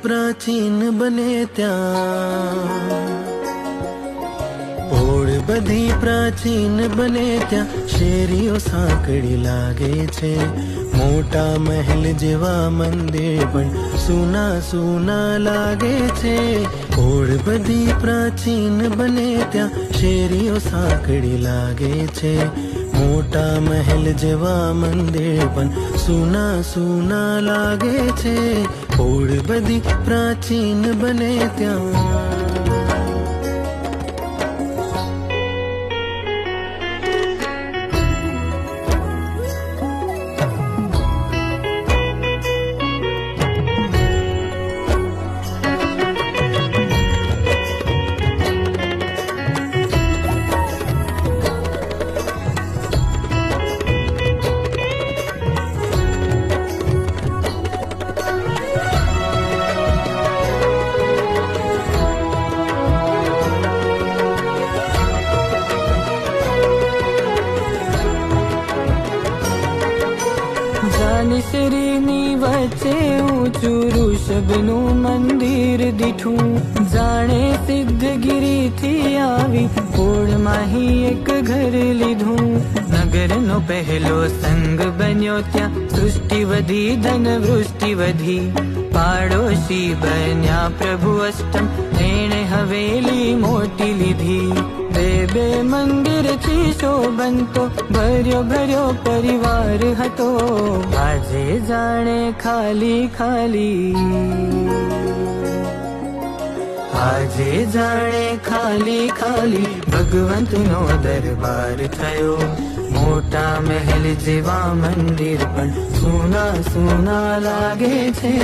પ્રાચીન બને ત્યાં, પોળ બધી પ્રાચીન બને ત્યાં શેરીઓ સાંકડી લાગે છે. મોટા મહેલ જેવા મંદિર પણ સૂના સૂના લાગે છે. પોળ બધી પ્રાચીન બને ત્યાં શેરીઓ સાંકડી લાગે છે. મોટા મહેલ જેવા મંદિર પણ સૂના સૂના લાગે છે. પોળ બધી પ્રાચીન બને ત્યાં. શેરીની વચ્ચે ઊંચું ઋષભનું મંદિર દીઠું, જાણે સિદ્ધગીરીથી આવી પોળમાંથી એક ઘર લીધું. નગરનો પહેલો સંગ બન્યો ત્યાં સૃષ્ટિ વધી ધન વૃષ્ટિ વધી. પાડોશી બન્યા પ્રભુ અષ્ટમ, એણે હવેલી મોટી લીધી. બે બે મંદિરથી શોભંતો ભર્યો ભર્યો પરિવાર હતો. આજે જાણે ખાલી ખાલી, આજે જાણે ખાલી ખાલી ભગવંતનો દરબાર થયો. મોટા મહેલ જેવા મંદિર પણ સૂના સૂના લાગે છે.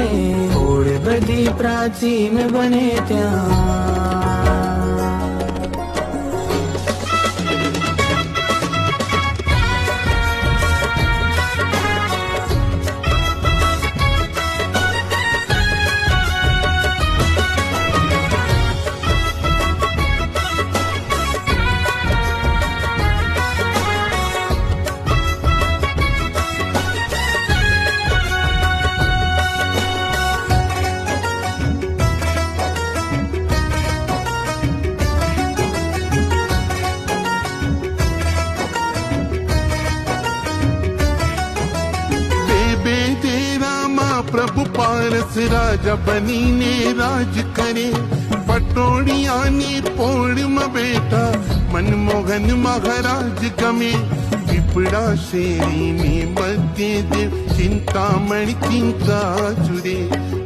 પોળ બધી પ્રાચીન બને ત્યાં. प्रभु पारस राजा बनीने राज करे. पटोड़ियानी पोड़ में बेटा मनमोहन महाराज गमे. पिपड़ा शेरी में मध्य देव चिंतामणि चिंता जुरे.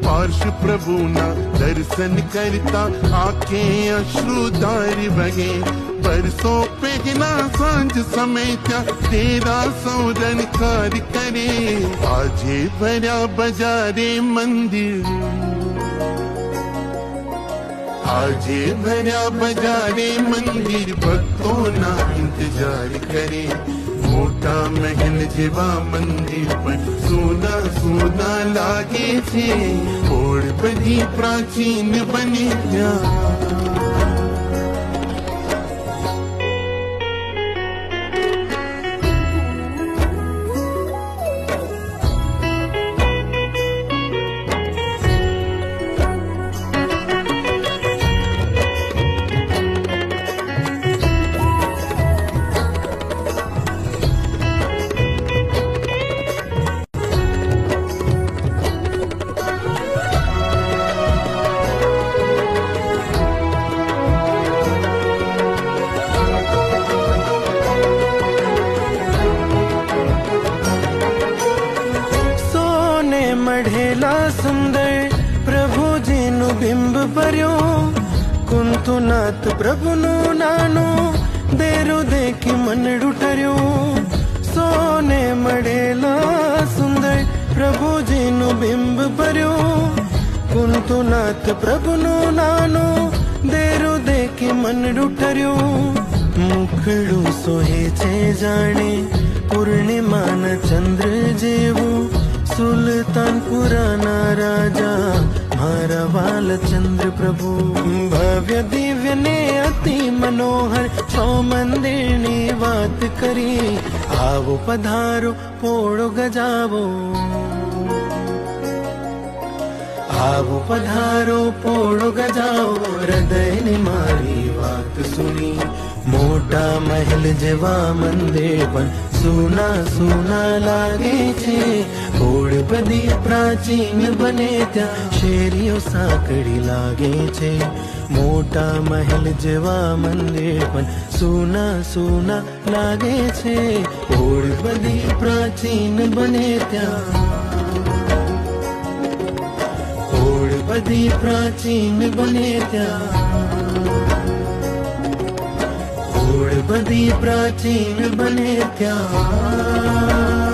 पार्श प्रभु ना दर्शन करता आखे अश्रुधार बगे. परसों पहला सांझ समय त्या तेरा सौरण कार्य करे. आजे भरा बजारे मंदिर, आजे भरा बजारे मंदिर भक्तों ना इंतजार करे. मोटा महल जेवा मंदिर पर सोना सोना लागे छे. पोळ बधी प्राचीन बने ત્યાં. મઢેલા સુંદર પ્રભુજીનું બિંબ ભર્યું. કુંતુનાથ પ્રભુનું નાનું દેરું દેખી મનડું ઠર્યું. સોને મળેલા સુંદર પ્રભુજીનું બિંબ ભર્યું. કુંતુનાથ પ્રભુનું નાનું દેરું દેખી મનડું ઠર્યું. મુખડું સોહે છે જાણે પૂર્ણિમાના ચંદ્ર જેવું. સુલતાનપુરાના રાજા મારા વાલચંદ્ર પ્રભુ. ભવ્ય દિવ્ય ને અતિ મનોહર છો મંદિરની વાત કરી. આવો પધારો પોળો ગજાવો, આવો પધારો પોળો ગજાઓ હૃદયને મારી વાત સુની મોટા મહેલ જેવા મંદિર પણ સુના સુના લાગે છે ઓળ બધી પ્રાચીન બને ત્યાં શેરીઓ સાંકડી લાગે છે મોટા મહેલ જેવા મંદિર પણ સુના સુના લાગે છે ઓળ બધી પ્રાચીન બને ત્યાં ઓળ બધી પ્રાચીન બને ત્યાં ઓળ બધી પ્રાચીન બને ત્યાં